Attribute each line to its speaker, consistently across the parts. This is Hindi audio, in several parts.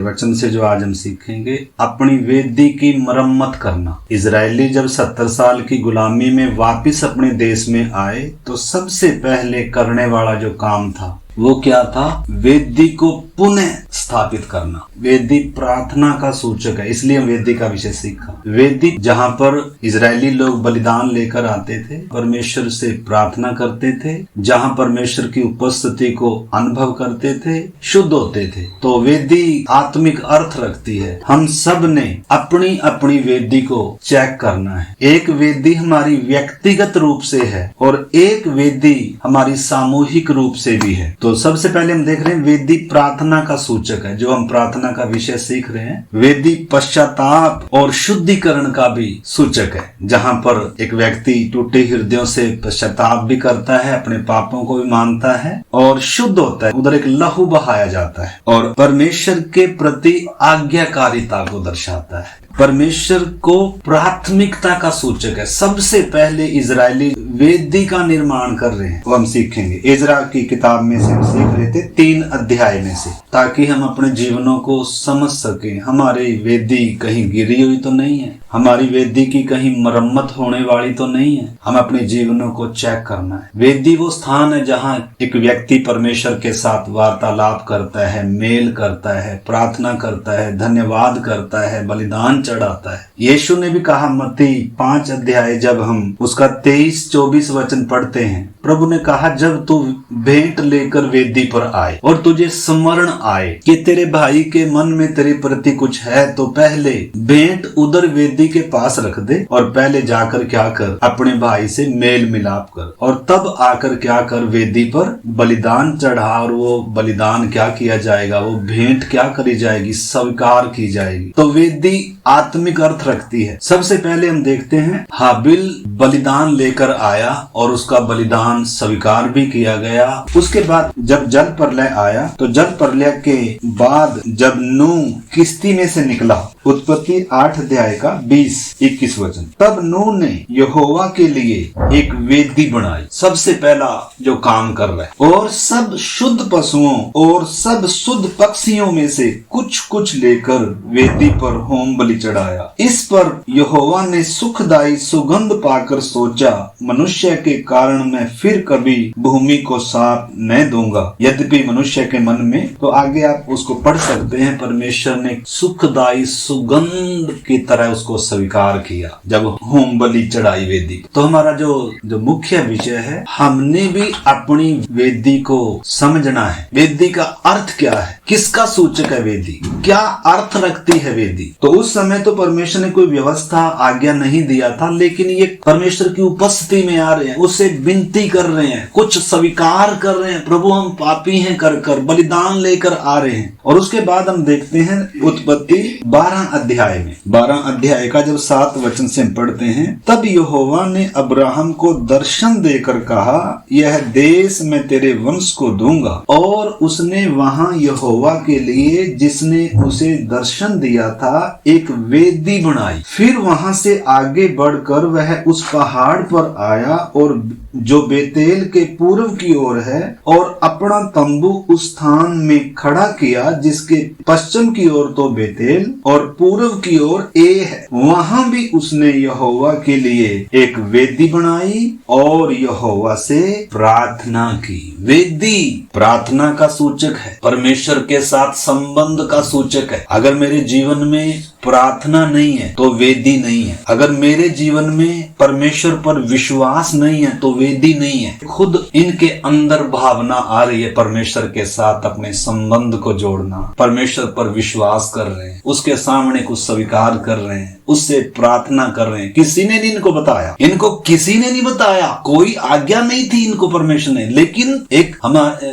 Speaker 1: वचन से जो आज हम सीखेंगे, अपनी वेदी की मरम्मत करना। इजरायली जब 70 साल की गुलामी में वापस अपने देश में आए तो सबसे पहले करने वाला जो काम था वो क्या था? वेदी को पुनः स्थापित करना। वेदी प्रार्थना का सूचक है, इसलिए हम वेदी का विषय सीखा। वेदी जहाँ पर इजरायली लोग बलिदान लेकर आते थे, परमेश्वर से प्रार्थना करते थे, जहाँ परमेश्वर की उपस्थिति को अनुभव करते थे, शुद्ध होते थे। तो वेदी आत्मिक अर्थ रखती है। हम सब ने अपनी अपनी वेदी को चेक करना है। एक वेदी हमारी व्यक्तिगत रूप से है और एक वेदी हमारी सामूहिक रूप से भी है। तो सबसे पहले हम देख रहे हैं वेदी प्रार्थना का सूचक है। जो हम प्रार्थना का विषय सीख रहे हैं, वेदी पश्चाताप और शुद्धिकरण का भी सूचक है, जहां पर एक व्यक्ति टूटे हृदयों से पश्चाताप भी करता है, अपने पापों को भी मानता है और शुद्ध होता है। उधर एक लहू बहाया जाता है और परमेश्वर के प्रति आज्ञाकारिता को दर्शाता है। परमेश्वर को प्राथमिकता का सूचक है। सबसे पहले इजरायली वेदी का निर्माण कर रहे हैं, वो हम सीखेंगे। इजरा की किताब में से हम सीख रहे थे 3 अध्याय में से, ताकि हम अपने जीवनों को समझ सकें। हमारी वेदी कहीं गिरी हुई तो नहीं है, हमारी वेदी की कहीं मरम्मत होने वाली तो नहीं है। हम अपने जीवनों को चेक करना है। वेदी वो स्थान है जहाँ एक व्यक्ति परमेश्वर के साथ वार्तालाप करता है, मेल करता है, प्रार्थना करता है, धन्यवाद करता है, बलिदान चढ़ाता है। यीशु ने भी कहा, मत्ती 5 अध्याय जब हम उसका 23-24 वचन पढ़ते हैं, प्रभु ने कहा, जब तू भेंट लेकर वेदी पर आए और तुझे स्मरण आए कि तेरे भाई के मन में तेरे प्रति कुछ है, तो पहले भेंट उधर वेदी के पास रख दे और पहले जाकर क्या कर, अपने भाई से मेल मिलाप कर और तब आकर क्या कर, वेदी पर बलिदान चढ़ा। और वो बलिदान क्या किया जाएगा, वो भेंट क्या करी जाएगी, स्वीकार की जाएगी। तो वेदी आत्मिक अर्थ रखती है। सबसे पहले हम देखते हैं, हाबिल बलिदान लेकर आया और उसका बलिदान स्वीकार भी किया गया। उसके बाद जब जल प्रलय आया, तो जल प्रलय के बाद जब नूह किश्ती में से निकला, उत्पत्ति 8 अध्याय का 20-21 वचन, तब नूह ने यहोवा के लिए एक वेदी बनाई। सबसे पहला जो काम कर रहा है, और सब शुद्ध पशुओं और सब शुद्ध पक्षियों में से कुछ कुछ लेकर वेदी पर होम बलि चढ़ाया। इस पर यहोवा ने सुखदायी सुगंध पाकर सोचा, मनुष्य के कारण मैं फिर कभी भूमि को साफ न दूंगा। यद्यपि मनुष्य के मन में, तो आगे आप उसको पढ़ सकते हैं, परमेश्वर ने सुखदायी सुगंध की तरह उसको स्वीकार किया जब होम बलि चढ़ाई वेदी। तो हमारा जो मुख्य विषय है, हमने भी अपनी वेदी को समझना है। वेदी का अर्थ क्या है, किसका सूचक है वेदी, क्या अर्थ रखती है वेदी। तो उस समय तो परमेश्वर ने कोई व्यवस्था आज्ञा नहीं दिया था, लेकिन ये परमेश्वर की उपस्थिति में आ रहे हैं, उससे विनती कर रहे हैं, कुछ स्वीकार कर रहे हैं, प्रभु हम पापी हैं कर बलिदान लेकर आ रहे हैं। और उसके बाद हम देखते हैं उत्पत्ति 12 अध्याय में, 12 अध्याय का जब 7 वचन से हम पढ़ते हैं, तब यहोवा ने अब्राहम को दर्शन देकर कहा, यह देश मैं तेरे वंश को दूंगा। और उसने वहां यहोवा के लिए, जिसने उसे दर्शन दिया था, एक वेदी बनाई। फिर वहां से आगे बढ़कर वह उस पहाड़ पर आया और जो बेतेल के पूर्व की ओर है, और अपना तंबू उस स्थान में खड़ा किया जिसके पश्चिम की ओर तो बेतेल और पूर्व की ओर ए है। वहां भी उसने यहोवा के लिए एक वेदी बनाई और यहोवा से प्रार्थना की। वेदी प्रार्थना का सूचक है, परमेश्वर के साथ संबंध का सूचक है। अगर मेरे जीवन में प्रार्थना नहीं है तो वेदी नहीं है। अगर मेरे जीवन में परमेश्वर पर विश्वास नहीं है तो वेदी नहीं है। खुद इनके अंदर भावना आ रही है परमेश्वर के साथ अपने संबंध को जोड़ना, परमेश्वर पर विश्वास कर रहे हैं, उसके सामने कुछ स्वीकार कर रहे हैं, उससे प्रार्थना कर रहे हैं। किसी ने नहीं इनको बताया, इनको किसी ने नहीं बताया, कोई आज्ञा नहीं थी इनको परमेश्वर ने, लेकिन एक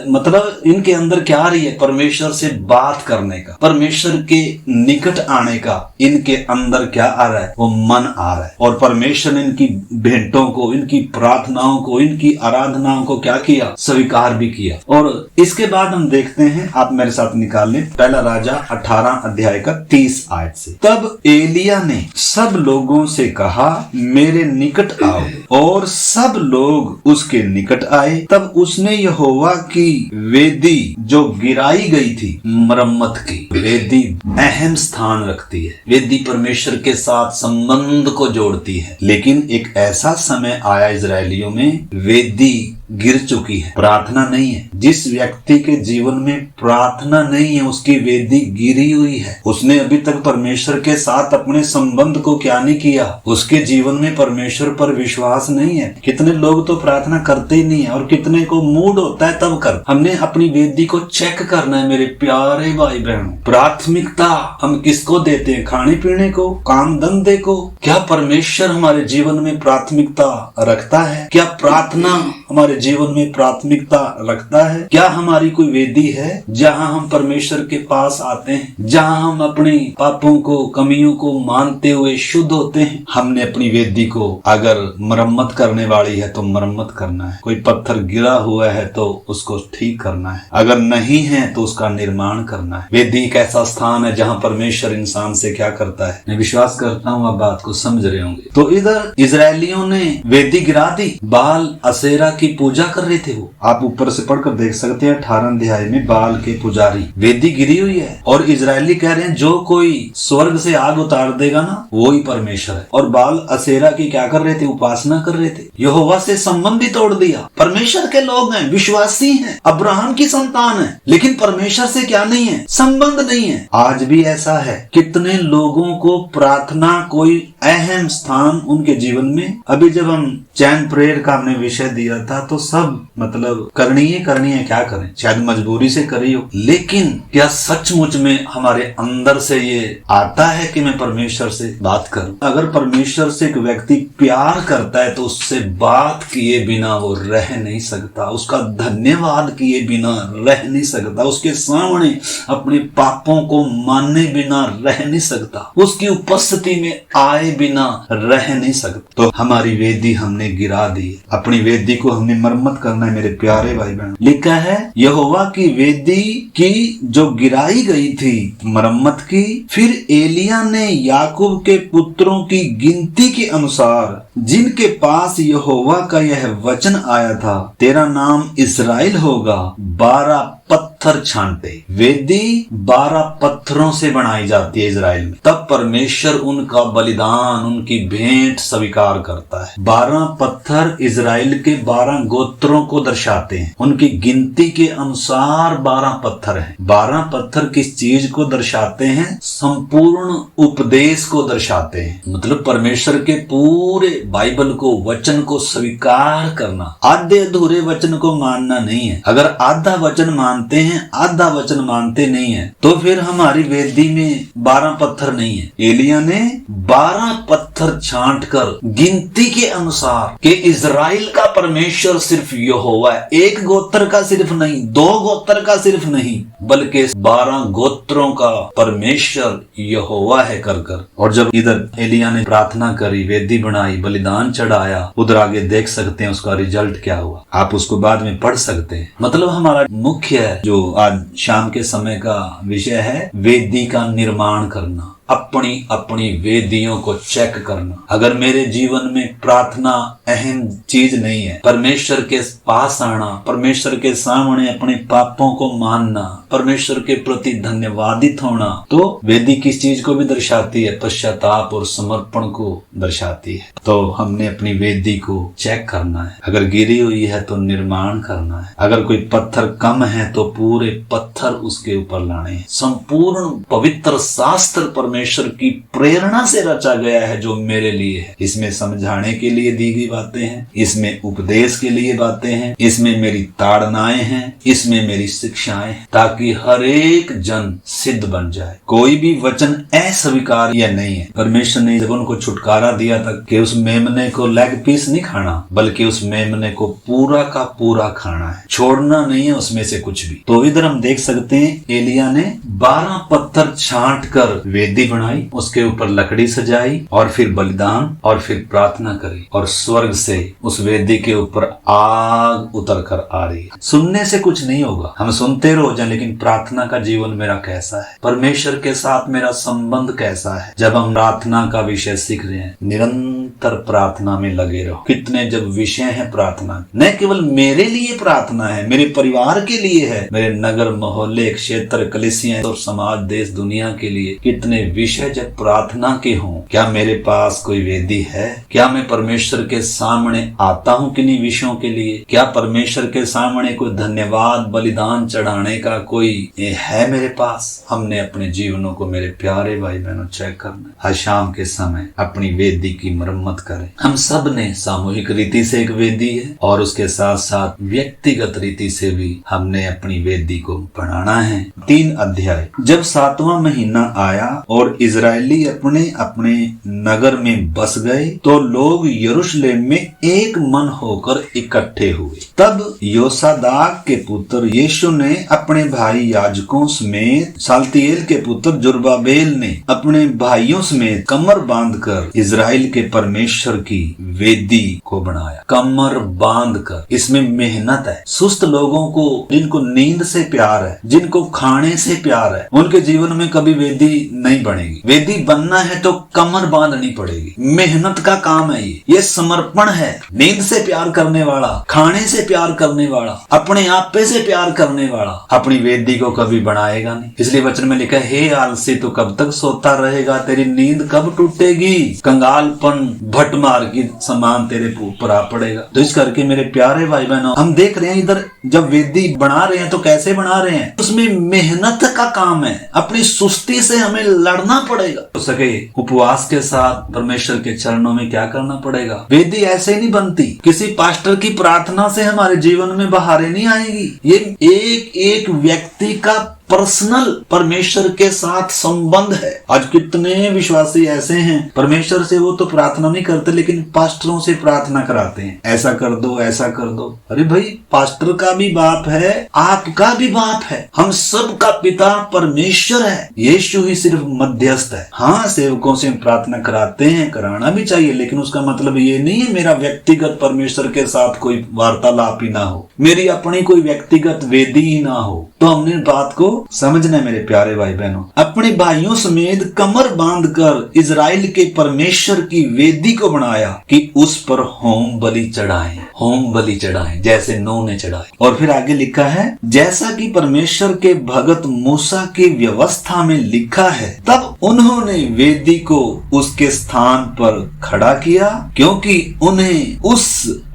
Speaker 1: मतलब इनके अंदर क्या आ रही है, परमेश्वर से बात करने का, परमेश्वर के निकट आने का इनके अंदर क्या आ रहा है, वो मन आ रहा है। और परमेश्वर ने इनकी भेंटों को, इनकी प्रार्थनाओं पूजाओं को, इनकी आराधनाओं को क्या किया, स्वीकार भी किया। और इसके बाद हम देखते हैं, आप मेरे साथ निकाल लें, पहला राजा 18 अध्याय का 30 आयत से। तब एलिया ने सब लोगों से कहा, मेरे निकट आओ, और सब लोग उसके निकट आए। तब उसने यहोवा की वेदी जो गिराई गई थी मरम्मत की। वेदी अहम स्थान रखती है, वेदी परमेश्वर के साथ संबंध को जोड़ती है। लेकिन एक ऐसा समय आया इजरायलियों में, वेदी गिर चुकी है, प्रार्थना नहीं है। जिस व्यक्ति के जीवन में प्रार्थना नहीं है, उसकी वेदी गिरी हुई है। उसने अभी तक परमेश्वर के साथ अपने संबंध को क्या नहीं किया, उसके जीवन में परमेश्वर पर विश्वास नहीं है। कितने लोग तो प्रार्थना करते ही नहीं है, और कितने को मूड होता है तब कर। हमने अपनी वेदी को चेक करना है मेरे प्यारे भाई बहनों। प्राथमिकता हम किसको देते हैं, खाने पीने को, काम धंधे को? क्या परमेश्वर हमारे जीवन में प्राथमिकता रखता है? क्या प्रार्थना हमारे जीवन में प्राथमिकता रखता है? क्या हमारी कोई वेदी है जहां हम परमेश्वर के पास आते हैं, जहां हम अपने पापों को, कमियों को मानते हुए शुद्ध होते हैं? हमने अपनी वेदी को अगर मरम्मत करने वाली है तो मरम्मत करना है। कोई पत्थर गिरा हुआ है तो उसको ठीक करना है, अगर नहीं है तो उसका निर्माण करना है। वेदी एक ऐसा स्थान है जहाँ परमेश्वर इंसान से क्या करता है। मैं विश्वास करता हूँ आप बात को समझ रहे होंगे। तो इधर इजरायलियों ने वेदी गिरा दी, बाल असेरा की पूजा कर रहे थे। वो आप ऊपर से पढ़कर देख सकते हैं 18 अध्याय में, बाल के पुजारी, वेदी गिरी हुई है, और इजरायली कह रहे हैं जो कोई स्वर्ग से आग उतार देगा ना, वो ही परमेश्वर है। और बाल असेरा की क्या कर रहे थे, उपासना कर रहे थे। यहोवा से संबंध ही तोड़ दिया। परमेश्वर के लोग हैं, विश्वासी हैं, अब्राहम की संतान है, लेकिन परमेश्वर से क्या नहीं है, संबंध नहीं है। आज भी ऐसा है, कितने लोगों को प्रार्थना कोई अहम स्थान उनके जीवन में। अभी जब हम चैन प्रेयर का हमने विषय दिया था तो सब मतलब करनी है, क्या करें, शायद मजबूरी से करी हो, लेकिन क्या सचमुच में हमारे अंदर से ये आता है कि मैं परमेश्वर से बात करूं? अगर परमेश्वर से एक व्यक्ति प्यार करता है तो उससे बात किए बिना वो रह नहीं सकता, उसका धन्यवाद किए बिना रह नहीं सकता, उसके सामने अपने पापों को माने बिना रह नहीं सकता, उसकी उपस्थिति में आए बिना रह नहीं सकता। तो हमारी वेदी हमने गिरा दी, अपनी वेदी को हमने मरम्मत करना है मेरे प्यारे भाई बहन। लिखा है यहोवा की वेदी की जो गिराई गई थी मरम्मत की। फिर एलिया ने याकूब के पुत्रों की गिनती के अनुसार जिनके पास यहोवा का यह वचन आया था, तेरा नाम इस्राएल होगा, 12 पत्थर छांटे। वेदी 12 पत्थरों से बनाई जाती है इजराइल में, तब परमेश्वर उनका बलिदान, उनकी भेंट स्वीकार करता है। 12 पत्थर इजराइल के 12 गोत्रों को दर्शाते हैं, उनकी गिनती के अनुसार 12 पत्थर हैं। 12 पत्थर किस चीज को दर्शाते हैं? संपूर्ण उपदेश को दर्शाते हैं। मतलब परमेश्वर के पूरे बाइबल को, वचन को स्वीकार करना, आधे अधूरे वचन को मानना नहीं है। अगर आधा वचन मानते हैं, आधा वचन मानते नहीं है, तो फिर हमारी वेदी में 12 पत्थर नहीं है। एलिया ने 12 पत्थर छांट कर गिनती के अनुसार कि इजराइल का परमेश्वर सिर्फ यहोवा है, एक गोत्र का सिर्फ नहीं, 2 गोत्र का सिर्फ नहीं, बल्कि 12 गोत्रों का परमेश्वर यहोवा है कर। और जब इधर एलिया ने प्रार्थना करी, वेदी बनाई, बलिदान चढ़ाया, उधर आगे देख सकते हैं उसका रिजल्ट क्या हुआ। आप उसको बाद में पढ़ सकते हैं। मतलब हमारा मुख्य जो आज शाम के समय का विषय है, वेदी का निर्माण करना, अपनी अपनी वेदियों को चेक करना। अगर मेरे जीवन में प्रार्थना अहम चीज नहीं है, परमेश्वर के पास आना, परमेश्वर के सामने अपने पापों को मानना, परमेश्वर के प्रति धन्यवादित होना, तो वेदी किस चीज को भी दर्शाती है? पश्चाताप और समर्पण को दर्शाती है। तो हमने अपनी वेदी को चेक करना है, अगर गिरी हुई है तो निर्माण करना है, अगर कोई पत्थर कम है तो पूरे पत्थर उसके ऊपर लाने हैं। संपूर्ण पवित्र शास्त्र परमेश्वर की प्रेरणा से रचा गया है जो मेरे लिए है। इसमें समझाने के लिए दी गई बातें हैं, इसमें उपदेश के लिए बातें हैं, इसमें मेरी ताड़नाएं हैं, इसमें मेरी शिक्षाएं, ताकि हर एक जन सिद्ध बन जाए। कोई भी वचन अस्वीकार्य नहीं है। परमेश्वर ने जब उनको छुटकारा दिया था कि उस मेमने को लेग पीस नहीं खाना, बल्कि उस मेमने को पूरा का पूरा खाना है, छोड़ना नहीं है उसमें से कुछ भी। तो इधर हम देख सकते हैं एलिया ने 12 पत्थर छांट कर वेदी बनाई, उसके ऊपर लकड़ी सजाई और फिर बलिदान और फिर प्रार्थना करी, और स्वर्ग से उस वेदी के ऊपर आग उतर कर आ रही है। सुनने से कुछ नहीं होगा, हम सुनते रहो जाए, लेकिन प्रार्थना का जीवन मेरा कैसा है, परमेश्वर के साथ मेरा संबंध कैसा है। जब हम प्रार्थना का विषय सीख रहे हैं, निरंतर प्रार्थना में लगे रहो। कितने जब विषय है प्रार्थना, न केवल मेरे लिए प्रार्थना है, मेरे परिवार के लिए है, मेरे नगर मोहल्ले क्षेत्र कलीसिया और समाज देश दुनिया के लिए कितने विषय जब प्रार्थना के हों। क्या मेरे पास कोई वेदी है? क्या मैं परमेश्वर के सामने आता हूँ किन्हीं विषयों के लिए? क्या परमेश्वर के सामने कोई धन्यवाद बलिदान चढ़ाने का कोई है मेरे पास? हमने अपने जीवनों को मेरे प्यारे भाई बहनों चेक करना। हर शाम के समय अपनी वेदी की मरम्मत करें। हम सब ने सामूहिक रीति से एक वेदी है और उसके साथ साथ व्यक्तिगत रीति से भी हमने अपनी वेदी को बनाना है। 3 अध्याय। जब 7वां महीना आया और इजरायली अपने अपने नगर में बस गए तो लोग यरूशलेम में एक मन होकर इकट्ठे हुए। तब योसादाक के पुत्र यीशु ने अपने भाई याजकों समेत, शालतिएल के पुत्र जुरबाबेल ने अपने भाइयों समेत कमर बांधकर इजराइल के परमेश्वर की वेदी को बनाया। कमर बांधकर, इसमें मेहनत है। सुस्त लोगों को, जिनको नींद से प्यार है, जिनको खाने से प्यार है, उनके जीवन में कभी वेदी नहीं बनेगी। वेदी बनना है तो कमर बांधनी पड़ेगी। मेहनत का काम है ये समर्पण है। नींद से प्यार करने वाला, खाने से प्यार करने वाला, अपने आप पे से प्यार करने वाला अपनी वेदी को कभी बनाएगा नहीं। इसलिए वचन में लिखा है, हे आलसी तू कब तक सोता रहेगा, तेरी नींद कब टूटेगी, कंगालपन भटमार की समान तेरे ऊपर आ पड़ेगा। तो इस करके मेरे प्यारे भाई बहनों, हम देख रहे हैं इधर जब वेदी बना रहे हैं तो कैसे बना रहे हैं, उसमें मेहनत का काम है। अपनी सुस्ती से हमें लड़ना पड़ेगा। हो सके उपवास के साथ परमेश्वर के चरणों में क्या करना पड़ेगा। वेदी ऐसे नहीं बनती, किसी पास्टर की प्रार्थना से हमारे जीवन में बहारें नहीं आएगी। ये एक एक व्यक्ति का पर्सनल परमेश्वर के साथ संबंध है। आज कितने विश्वासी ऐसे हैं, परमेश्वर से वो तो प्रार्थना नहीं करते लेकिन पास्टरों से प्रार्थना कराते हैं, ऐसा कर दो, ऐसा कर दो। अरे भाई, पास्टर का भी बाप है, आपका भी बाप है, हम सब का पिता परमेश्वर है। यीशु ही सिर्फ मध्यस्थ है। हाँ, सेवकों से प्रार्थना कराते हैं, कराना भी चाहिए, लेकिन उसका मतलब ये नहीं है मेरा व्यक्तिगत परमेश्वर के साथ कोई वार्तालाप ही ना हो, मेरी अपनी कोई व्यक्तिगत वेदी ही ना हो। तो हमने बात को समझना है मेरे प्यारे भाई बहनों। अपने भाइयों समेत कमर बांधकर इजराइल के परमेश्वर की वेदी को बनाया कि उस पर होम बलि चढ़ाएं, होम बलि चढ़ाएं जैसे नूह ने चढ़ाए। और फिर आगे लिखा है, जैसा कि परमेश्वर के भगत मूसा की व्यवस्था में लिखा है, तब उन्होंने वेदी को उसके स्थान पर खड़ा किया, क्योंकि उन्हें उस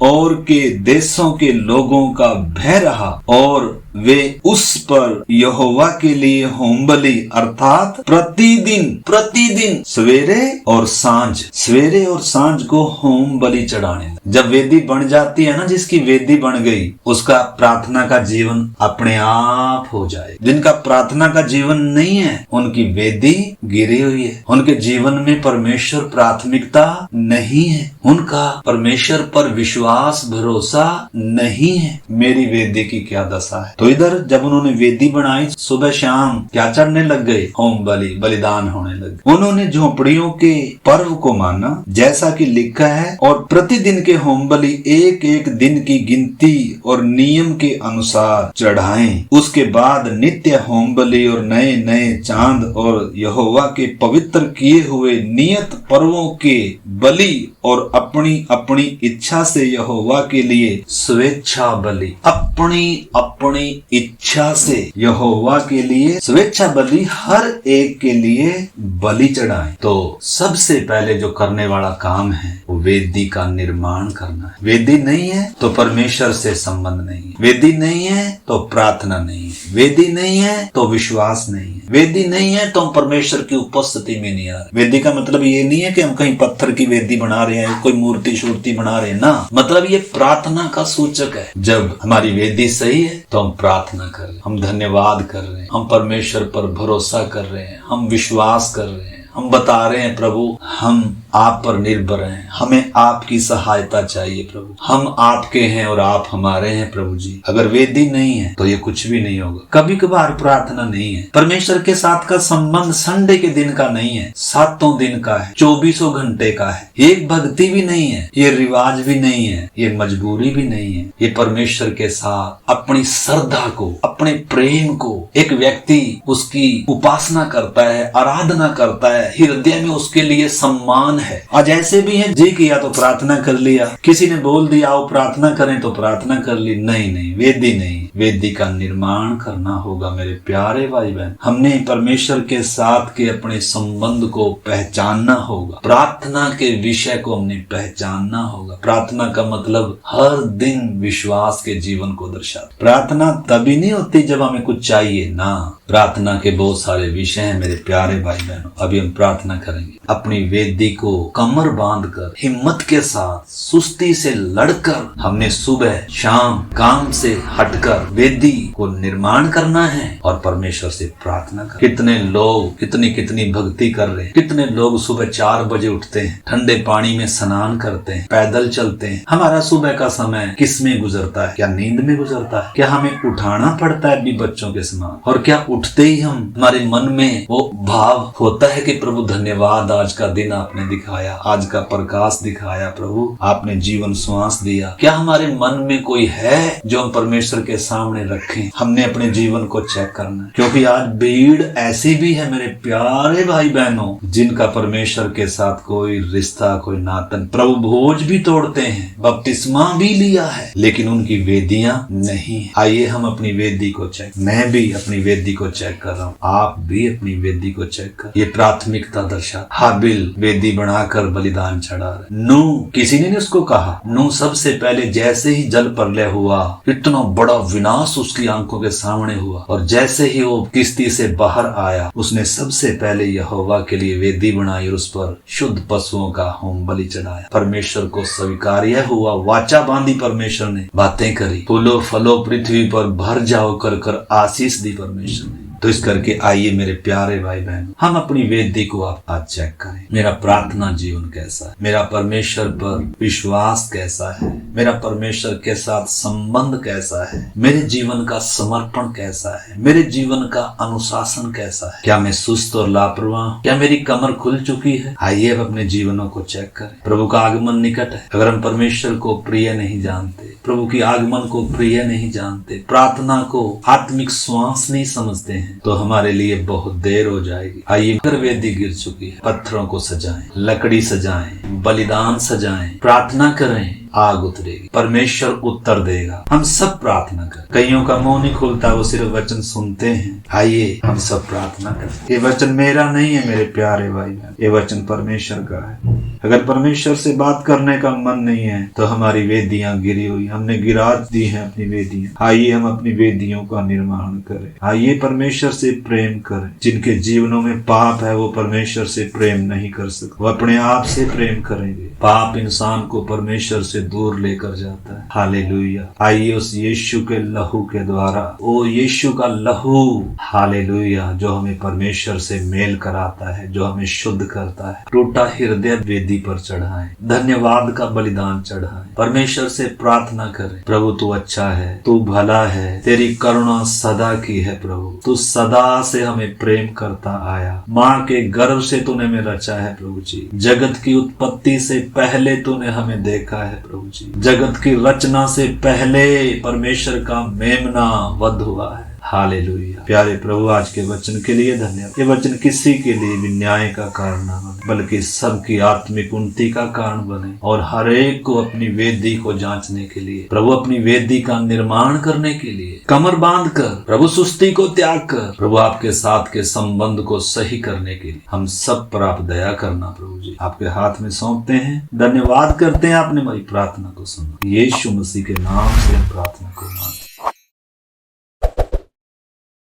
Speaker 1: और के देशों के लोगों का भय रहा और वे उस पर यहोवा के लिए होम बलि अर्थात प्रतिदिन सवेरे और सांझ को होम बलि चढ़ाने। जब वेदी बन जाती है ना, जिसकी वेदी बन गई, उसका प्रार्थना का जीवन अपने आप हो जाए। जिनका प्रार्थना का जीवन नहीं है, उनकी वेदी गिरी हुई है, उनके जीवन में परमेश्वर प्राथमिकता नहीं है, उनका परमेश्वर पर विश्वास भरोसा नहीं है। मेरी वेदी की क्या दशा है। तो इधर जब उन्होंने वेदी बनाई, सुबह शाम क्या चढ़ने लग गए, होम बलि, बलिदान होने लग गए। उन्होंने झोपड़ियों के पर्व को माना जैसा कि लिखा है, और प्रतिदिन के होम बलि एक एक दिन की गिनती और नियम के अनुसार चढ़ाएं। उसके बाद नित्य होम बलि और नए नए चांद और यहोवा के पवित्र किए हुए नियत पर्वों के बलि और अपनी अपनी इच्छा से यहोवा के लिए स्वेच्छा बलि, अपनी इच्छा से यहोवा के लिए स्वेच्छा बलि हर एक के लिए बलि चढ़ाएं। तो सबसे पहले जो करने वाला काम है वो वेदी का निर्माण करना है। वेदी नहीं है तो परमेश्वर से संबंध नहीं है, वेदी नहीं है तो प्रार्थना नहीं है, वेदी नहीं है तो विश्वास नहीं है, वेदी नहीं है तो हम परमेश्वर की उपस्थिति में नहीं आ रहे। वेदी का मतलब ये नहीं है कि हम कहीं पत्थर की वेदी बना रहे हैं, कोई मूर्ति शूर्ति बना रहे हैं ना, मतलब ये प्रार्थना का सूचक है। जब हमारी वेदी सही है तो हम प्रार्थना कर रहे हैं, हम धन्यवाद कर रहे हैं, हम परमेश्वर पर भरोसा कर रहे हैं, हम विश्वास कर रहे हैं, हम बता रहे हैं प्रभु हम आप पर निर्भर हैं, हमें आपकी सहायता चाहिए प्रभु। हम आपके हैं और आप हमारे हैं प्रभु जी। अगर वेदी नहीं है तो ये कुछ भी नहीं होगा। कभी कभार प्रार्थना नहीं है। परमेश्वर के साथ का संबंध संडे के दिन का नहीं है, 7 दिन का है, 24 घंटे का है। ये भक्ति भी नहीं है, ये रिवाज भी नहीं है, ये मजबूरी भी नहीं है। ये परमेश्वर के साथ अपनी श्रद्धा को, अपने प्रेम को, एक व्यक्ति उसकी उपासना करता है, आराधना करता है, हृदय में उसके लिए सम्मान है। आज ऐसे भी हैं जी किया तो प्रार्थना कर लिया, किसी ने बोल दिया आओ प्रार्थना करें तो प्रार्थना कर ली। नहीं, वेदी नहीं, वेदी का निर्माण करना होगा मेरे प्यारे भाई बहन। हमने परमेश्वर के साथ के अपने संबंध को पहचानना होगा। प्रार्थना के विषय को हमने पहचानना होगा। प्रार्थना का मतलब हर दिन विश्वास के जीवन को दर्शाता। प्रार्थना तभी नहीं होती जब हमें कुछ चाहिए ना। प्रार्थना के बहुत सारे विषय हैं मेरे प्यारे भाई बहनों। अभी हम प्रार्थना करेंगे। अपनी वेदी को कमर बांधकर हिम्मत के साथ सुस्ती से लड़कर हमने सुबह शाम काम से हटकर वेदी को निर्माण करना है और परमेश्वर से प्रार्थना कर। कितने लोग कितनी भक्ति कर रहे हैं। कितने लोग सुबह 4 बजे उठते हैं, ठंडे पानी में स्नान करते हैं, पैदल चलते हैं। हमारा सुबह का समय किस में गुजरता है? क्या नींद में गुजरता है? क्या हमें उठाना पड़ता है अभी बच्चों के समान? और क्या उठते ही हमारे मन में वो भाव होता है कि प्रभु धन्यवाद, आज का दिन आपने दिखाया, आज का प्रकाश दिखाया, प्रभु आपने जीवन श्वास दिया। क्या हमारे मन में कोई है जो हम परमेश्वर के सामने रखें? हमने अपने जीवन को चेक करना है, क्योंकि आज भीड़ ऐसी भी है मेरे प्यारे भाई बहनों जिनका परमेश्वर के साथ कोई रिश्ता, कोई नातन। प्रभु भोज भी तोड़ते हैं, बपतिस्मा भी लिया है, लेकिन उनकी वेदियां नहीं। आइए हम अपनी वेदी को चेक, मैं भी अपनी वेदी को चेक कर रहा हूँ, आप भी अपनी वेदी को चेक कर। ये प्राथमिकता दर्शा। हाबिल वेदी बनाकर बलिदान चढ़ा रहे। नूह, किसी ने उसको कहा, नूह सबसे पहले जैसे ही जल प्रलय हुआ, इतना बड़ा विनाश उसकी आंखों के सामने हुआ, और जैसे ही वो किश्ती से बाहर आया, उसने सबसे पहले यहोवा के लिए वेदी बनाई और उस पर शुद्ध पशुओं का होम बलि चढ़ाया। परमेश्वर को स्वीकार्य हुआ, वाचा बांधी, परमेश्वर ने बातें करी, फूलो फलो पृथ्वी पर भर जाओ कर कर आशीष दी परमेश्वर ने। तो इस करके आइए मेरे प्यारे भाई बहन, हम अपनी वेदी को आप आज चेक करें। मेरा प्रार्थना जीवन कैसा है? मेरा परमेश्वर पर विश्वास कैसा है? मेरा परमेश्वर के साथ संबंध कैसा है? मेरे जीवन का समर्पण कैसा है? मेरे जीवन का अनुशासन कैसा है? क्या मैं सुस्त और लापरवाह हूँ? क्या मेरी कमर खुल चुकी है? आइए अब अपने जीवनों को चेक करें। प्रभु का आगमन निकट है। अगर हम परमेश्वर को प्रिय नहीं जानते, प्रभु की आगमन को प्रिय नहीं जानते, प्रार्थना को आत्मिक श्वास नहीं समझते हैं, तो हमारे लिए बहुत देर हो जाएगी। आइए, अगर वेदी गिर चुकी है, पत्थरों को सजाएं, लकड़ी सजाएं, बलिदान सजाएं, प्रार्थना करें, आग उतरेगी, परमेश्वर उत्तर देगा। हम सब प्रार्थना करें। कईयों का मुंह नहीं खुलता, वो सिर्फ वचन सुनते हैं। आइए हम सब प्रार्थना करें। ये वचन मेरा नहीं है मेरे प्यारे भाई बहन, ये वचन परमेश्वर का है। अगर परमेश्वर से बात करने का मन नहीं है तो हमारी वेदियां गिरी हुई, हमने गिरा दी है अपनी वेदियां। आइए हम अपनी वेदियों का निर्माण करें। आइए परमेश्वर से प्रेम करें। जिनके जीवनों में पाप है वो परमेश्वर से प्रेम नहीं कर सकते, वो अपने आप से प्रेम करेंगे। पाप इंसान को परमेश्वर से दूर लेकर जाता है। हालेलुया। आइए उस यीशु के लहू के द्वारा, ओ यीशु का लहू, हालेलुया, जो हमें परमेश्वर से मेल कराता है, जो हमें शुद्ध करता है, टूटा हृदय वेदी पर चढ़ाएं, धन्यवाद का बलिदान चढ़ाएं, परमेश्वर से प्रार्थना करें। प्रभु तू अच्छा है, तू भला है, तेरी करुणा सदा की है। प्रभु तू सदा से हमें प्रेम करता आया। माँ के गर्भ से तूने हमें रचा है प्रभु जी। जगत की उत्पत्ति से पहले तूने हमें देखा है प्रभु जी। जगत की रचना से पहले परमेश्वर का मेमना वध हुआ है। हालेलुया। प्यारे प्रभु आज के वचन के लिए धन्यवाद। ये वचन किसी के लिए भी न्याय का कारण न बने, बल्कि सबकी आत्मिक उन्नति का कारण बने, और हर एक को अपनी वेदी को जांचने के लिए, प्रभु अपनी वेदी का निर्माण करने के लिए, कमर बांध कर, प्रभु सुस्ती को त्याग कर, प्रभु आपके साथ के संबंध को सही करने के लिए हम सब पर आप दया करना प्रभु जी। आपके हाथ में सौंपते हैं, धन्यवाद करते हैं, आपने हमारी प्रार्थना को सुना। यीशु मसीह के नाम से हम प्रार्थना को मांगते हैं।